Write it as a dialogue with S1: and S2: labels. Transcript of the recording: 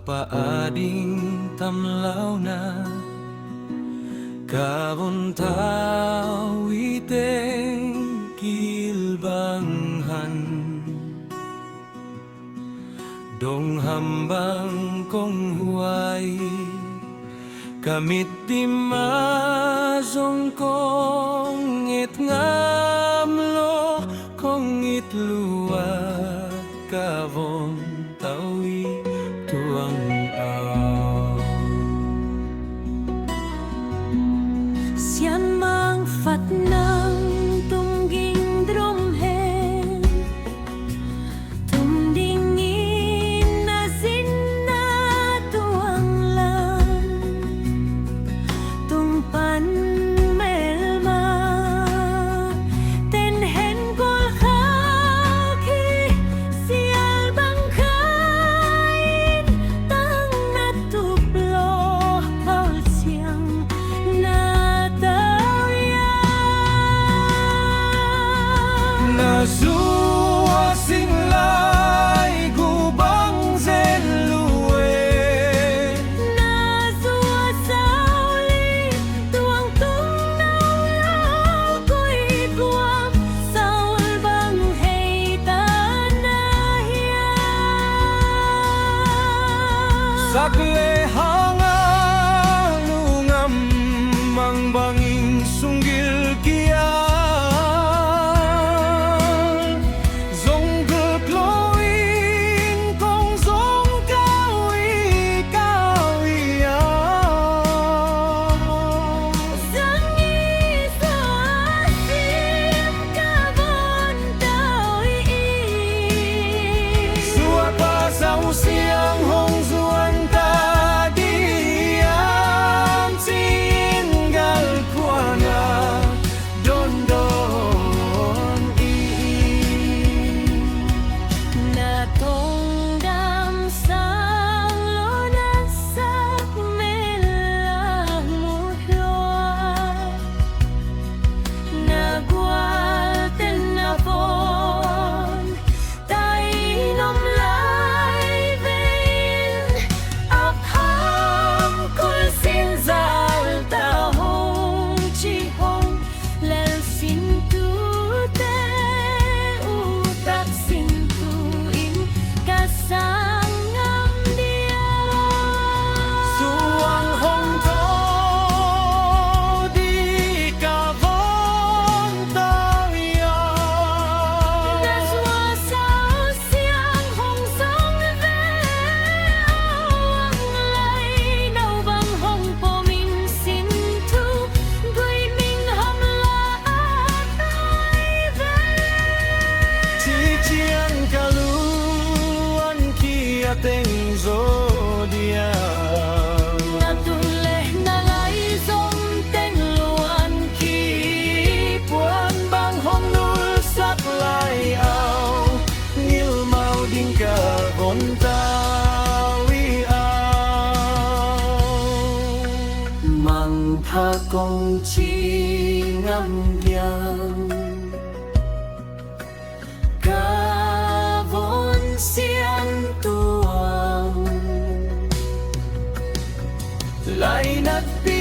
S1: paading tamlaw na kabuntaw iteng kilbanghan dong hambang kong huway kamit di mazong kong itngamlo kong itluwa kavong tawi tuang ao
S2: sian mang phật nang tung ging drum hen tung ding in na sin na tuang lan tung pan mel ma ten hen kol khao khi sial bang khain tang na tu plo bao siang na
S1: Nazua singlay gubang zelue
S2: Nazua sauli tuang tung nao lao kui tuang saul bang hei tanahia
S1: sakle hanga lungam mang banging sunggil kia siang hong zuan ta diam tinggal kuana don don
S2: na tong dam sang lo na sak melang muhloi na gwal ten na von tai nom lai vein ap ham kul sin zal ta hong chi hong lel sin tu te u tak sin tu in kasang ngam dia
S1: suang hong to di ka von ta ya
S2: na zua sao siang hong song ve awang lai nau bang hong po min sin tu gui min ham la ai ve
S1: chi chiang kaluan kia teng zodia
S2: na tu le na lai zong teng luan
S1: ki puan bang hong nul sat lai ao ngil mau ding ka von tawi ao mang tha kong chi ngam yang ka von sian tuang lai nat pi